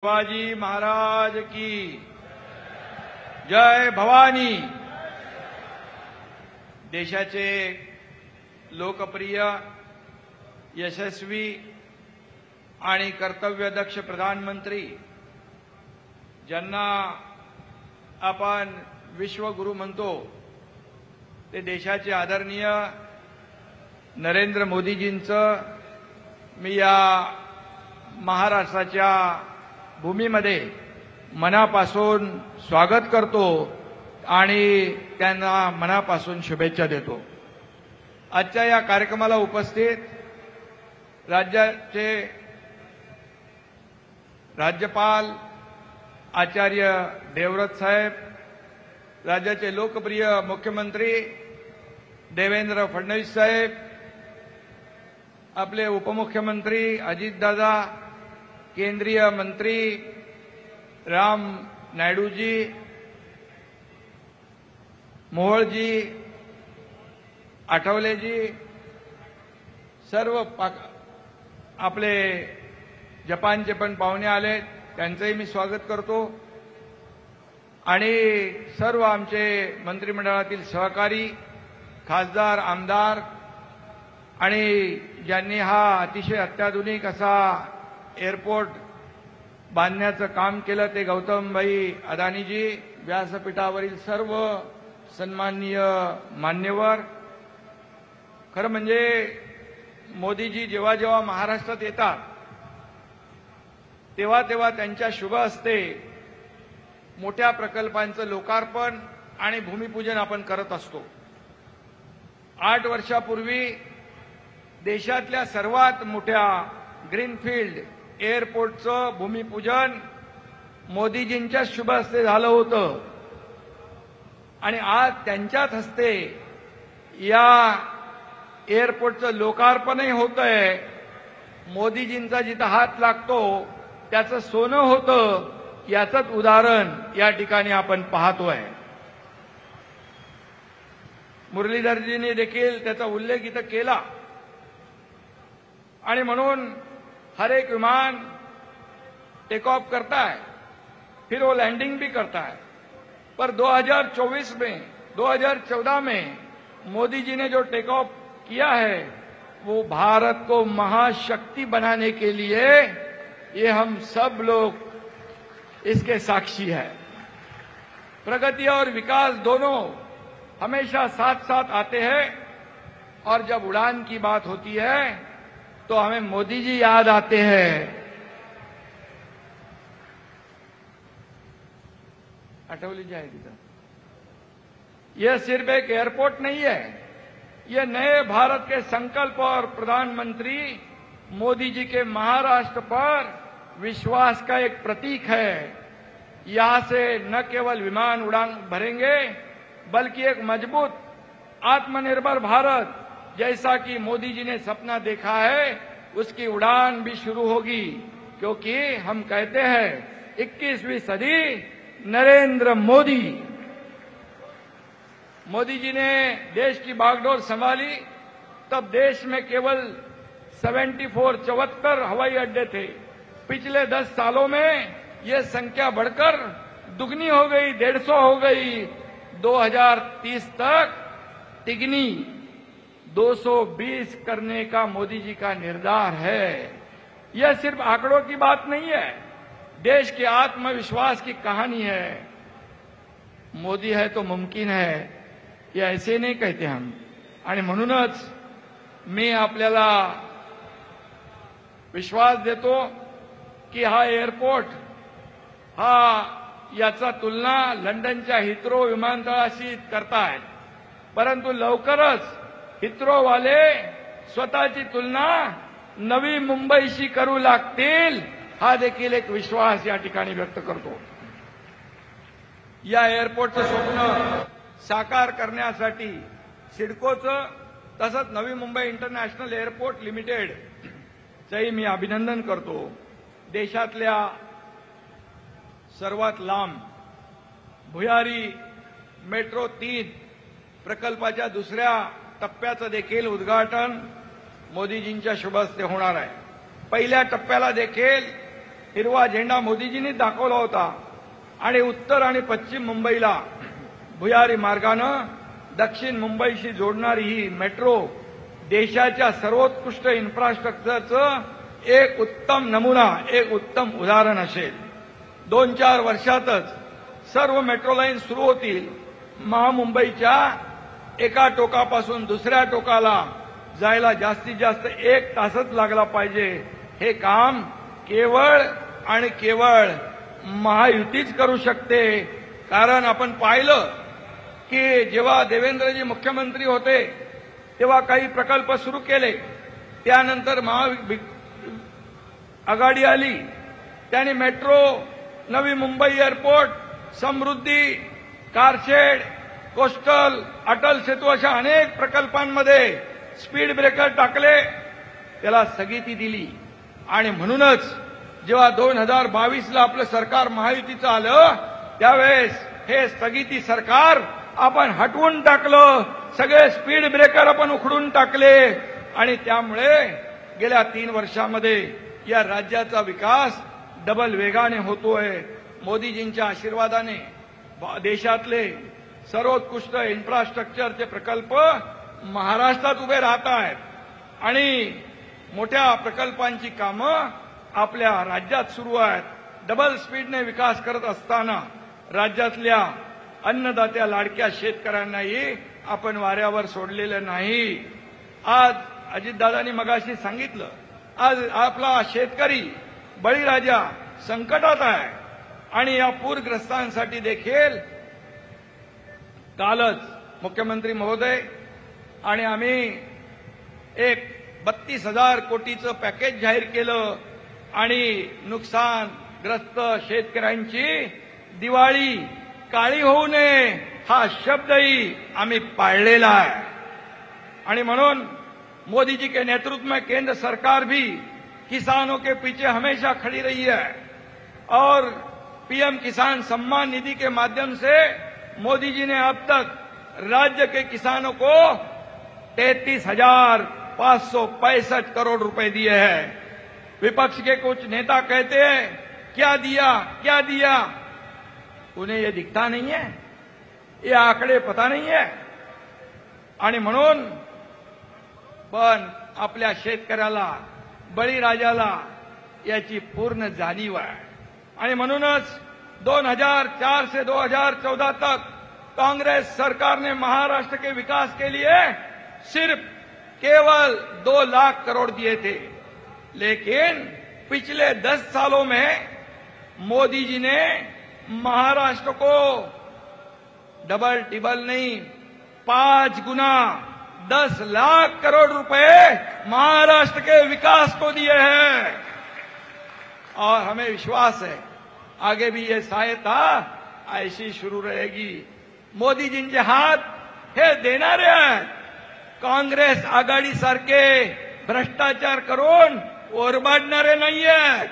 शिवाजी महाराज की जय भवानी। देशाचे लोकप्रिय, यशस्वी आणि कर्तव्यदक्ष प्रधानमंत्री, ज्यांना आपण विश्वगुरू म्हणतो, ते देशाचे आदरणीय नरेंद्र मोदीजींचं मी या महाराष्ट्राच्या भूमीमध्ये मनापासून स्वागत करतो आणि त्यांना मनापासून शुभेच्छा देतो। आजच्या या कार्यक्रमाला उपस्थित राज्याचे राज्यपाल आचार्य देवव्रत साहेब, राज्याचे लोकप्रिय मुख्यमंत्री देवेंद्र फडणवीस साहेब, आपले उपमुख्यमंत्री अजितदादा, केंद्रीय मंत्री राम नायडूजी, मोहोळजी, आठवलेजी, सर्व आपले जपानचे पण पाहुणे आले, त्यांचंही मी स्वागत करतो। आणि सर्व आमचे मंत्रिमंडळातील सहकारी, खासदार, आमदार आणि ज्यांनी हा अतिशय अत्याधुनिक असा एअरपोर्ट बांधण्याचं काम केलं, ते गौतमभाई अदानीजी, व्यासपीठावरील सर्व सन्माननीय मान्यवर। खरं म्हणजे मोदीजी जेव्हा जेव्हा महाराष्ट्रात येतात तेव्हा तेव्हा त्यांच्या शुभ हस्ते मोठ्या प्रकल्पांचं लोकार्पण आणि भूमिपूजन आपण करत असतो। 8 वर्षापूर्वी देशातल्या सर्वात मोठ्या ग्रीनफील्ड एअरपोर्टचं भूमिपूजन मोदीजींच्या शुभ हस्ते झालं होतं आणि आज त्यांच्याच हस्ते या एअरपोर्टचं लोकार्पणही होतंय। मोदीजींचा जिथं हात लागतो त्याचं सोनं होतं, याचंच उदाहरण या ठिकाणी आपण पाहतोय। मुरलीधरजींनी देखील त्याचा उल्लेख इथं केला आणि म्हणून हर एक विमान टेक ऑफ करता है, फिर वो लैंडिंग भी करता है। पर 2014 में मोदी जी ने जो टेक ऑफ किया है वो भारत को महाशक्ति बनाने के लिए, ये हम सब लोग इसके साक्षी है। प्रगति और विकास दोनों हमेशा साथ साथ आते हैं और जब उड़ान की बात होती है तो हमें मोदी जी याद आते हैं। अटौली जाएगी। यह सिर्फ एक एयरपोर्ट नहीं है, यह नए भारत के संकल्प और प्रधानमंत्री मोदी जी के महाराष्ट्र पर विश्वास का एक प्रतीक है। यहां से न केवल विमान उड़ान भरेंगे बल्कि एक मजबूत आत्मनिर्भर भारत जैसा कि मोदी जी ने सपना देखा है उसकी उड़ान भी शुरू होगी, क्योंकि हम कहते हैं 21वीं सदी नरेंद्र मोदी। मोदी जी ने देश की बागडोर संभाली तब देश में केवल 74 हवाई अड्डे थे। पिछले 10 सालों में यह संख्या बढ़कर दुगनी हो गई, 150 हो गई। 2030 तक तिगनी 220 करने का मोदी जी का निर्धार है। यह सिर्फ आंकड़ों की बात नहीं है, देश के आत्मविश्वास की कहानी है। मोदी है तो मुमकिन है, ये ऐसे नहीं कहते हम। आणि म्हणूनच मी आपल्याला विश्वास देतो की हा एअरपोर्ट याचा तुलना लंडनच्या हिथ्रो विमानतळाशी करतायत, परंतु लवकरच हिथ्रो वाले स्वतःची तुलना नवी मुंबईशी करू लागतील, हा देखील एक विश्वास या ठिकाणी व्यक्त करतो। या एअरपोर्टचं स्वप्न साकार करण्यासाठी सिडकोचं तसंच नवी मुंबई इंटरनॅशनल एअरपोर्ट लिमिटेडचंही मी अभिनंदन करतो। देशातल्या सर्वात लांब भुयारी मेट्रो 3 प्रकल्पाच्या दुसऱ्या टप्प्याचं देखील उद्घाटन मोदीजींच्या शुभ हस्ते होणार आहे। पहिल्या टप्प्याला देखील हिरवा झेंडा मोदीजींनी दाखवला होता आणि उत्तर आणि पश्चिम मुंबईला भुयारी मार्गानं दक्षिण मुंबईशी जोडणारी ही मेट्रो देशाच्या सर्वोत्कृष्ट इन्फ्रास्ट्रक्चरचं एक उत्तम नमुना, एक उत्तम उदाहरण असेल. 2-4 वर्षातच सर्व मेट्रो लाईन सुरू होतील. महामुंबईच्या एका टोकापासून दुसऱ्या टोकाला जायला जास्तीत जास्त 1 तासच लागला पाहिजे. हे काम केवळ आणि केवळ महायुतीच करू शकते. कारण आपण पाहिलं की जेव्हा देवेंद्रजी मुख्यमंत्री होते तेव्हा काही प्रकल्प सुरू केले. त्यानंतर आघाडी आली, त्यांनी मेट्रो, नवी मुंबई एअरपोर्ट, समृद्धी, कारशेड, कोस्टल, अटल सेतू अशा अनेक प्रकल्पांमध्ये स्पीड ब्रेकर टाकले, त्याला स्थगिती दिली. आणि म्हणूनच जेव्हा 2022ला आपलं सरकार महायुतीचं आलं त्यावेळेस हे स्थगिती सरकार आपण हटवून टाकलं. सगळे स्पीड ब्रेकर आपण उखडून टाकले आणि त्यामुळे गेल्या 3 वर्षामध्ये या राज्याचा विकास डबल वेगाने होतोय. मोदीजींच्या आशीर्वादाने देशातले सर्वोत्कृष्ट इन्फ्रास्ट्रक्चरचे प्रकल्प महाराष्ट्रात उभे राहत आहेत आणि मोठ्या प्रकल्पांची कामं आपल्या राज्यात सुरू आहेत. डबल स्पीडने विकास करत असताना राज्यातल्या अन्नदात्या लाडक्या शेतकऱ्यांनाही आपण वाऱ्यावर सोडलेलं नाही. आज अजितदादांनी मगाशी सांगितलं, आज आपला शेतकरी बळीराजा संकटात आहे आणि या पूरग्रस्तांसाठी देखील कालच मुख्यमंत्री महोदय आणि आम्ही एक 32,000 कोटीचं पॅकेज जाहीर केलं आणि नुकसानग्रस्त शेतकऱ्यांची दिवाळी काळी होऊ नये हा शब्दही आम्ही पाळलेला है. आणि म्हणून मोदी जी के नेतृत्व में केंद्र सरकार भी किसानों के पीछे हमेशा खड़ी रही है और पीएम किसान सम्मान निधि के माध्यम से मोदी जी ने अब तक राज्य के किसानों को 33,565 करोड़ रुपए दिए हैं. विपक्ष के कुछ नेता कहते हैं क्या दिया क्या दिया, उन्हें ये दिखता नहीं है, ये आंकड़े पता नहीं है. आणि म्हणून पण आपल्या शेतकऱ्याला बळीराजाला याची पूर्ण जाणीव आहे. आणि म्हणूनच 2004 से 2014 तक कांग्रेस सरकार ने महाराष्ट्र के विकास के लिए सिर्फ केवल 2 लाख करोड़ दिए थे. लेकिन पिछले 10 सालों में मोदी जी ने महाराष्ट्र को डबल टिबल नहीं 5 गुना 10 लाख करोड़ रुपए महाराष्ट्र के विकास को दिए हैं. और हमें विश्वास है आगे भी ये सहायता ऐसी शुरू रहेगी. मोदीजींचे हात हे देणारे आहेत. काँग्रेस आघाडीसारखे भ्रष्टाचार करून ओरबाडणारे नाहीयेत.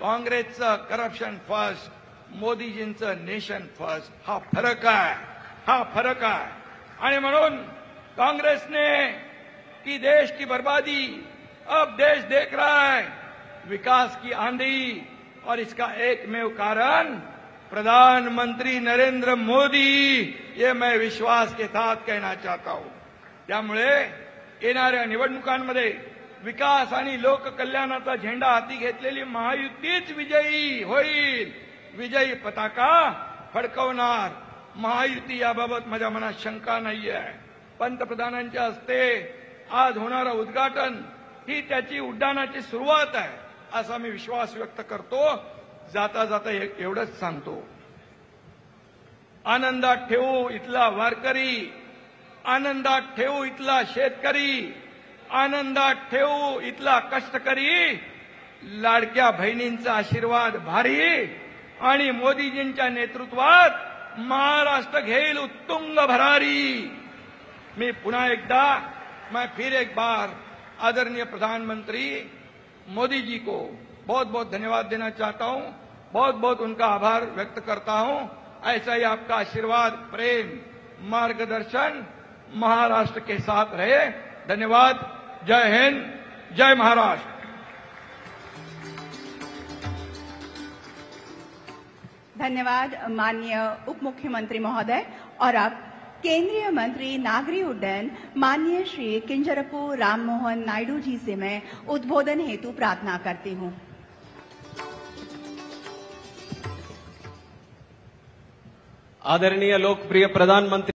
काँग्रेसचं करप्शन फर्स्ट, मोदीजींचं नेशन फर्स्ट, हा फरक आहे, हा फरक आहे. आणि म्हणून कांग्रेस ने की देश की बर्बादी, अब देश देख रहा है विकास की आंधी और इसका एकमेव कारण प्रधानमंत्री नरेंद्र मोदी, ये मैं विश्वास के साथ कहना चाहता हूं. त्यामुळे येणाऱ्या निवडणुकांमध्ये विकास आणि लोककल्याणाचा झेंडा हाती घेतलेली महायुतीच विजयी होईल. विजयी पताका फडकवणार महायुती, याबाबत माझ्या मनात शंका नाही आहे. पंतप्रधानांच्या हस्ते आज होणारं उद्घाटन ही त्याची उड्डाणाची सुरुवात आहे असा मी विश्वास व्यक्त करतो. जाता जाता एवढंच सांगतो, आनंदात ठेवू इथला वारकरी, आनंदात ठेवू इथला शेतकरी, आनंदात ठेवू इथला कष्टकरी. लाडक्या बहिणींचा आशीर्वाद भारी आणि मोदीजींच्या नेतृत्वात महाराष्ट्र घेईल उत्तुंग भरारी. मैं पुनः एकदा, मैं फिर एक बार आदरणीय प्रधानमंत्री मोदी जी को बहुत बहुत धन्यवाद देना चाहता हूं, बहुत बहुत उनका आभार व्यक्त करता हूं. ऐसा ही आपका आशीर्वाद, प्रेम, मार्गदर्शन महाराष्ट्र के साथ रहे. धन्यवाद. जय हिंद, जय महाराष्ट्र. धन्यवाद माननीय उप मुख्यमंत्री महोदय। और अब केंद्रीय मंत्री नागरिक उड्डयन माननीय श्री किंजरपु राम मोहन नायडू जी से मैं उद्बोधन हेतु प्रार्थना करती हूं। आदरणीय लोकप्रिय प्रधानमंत्री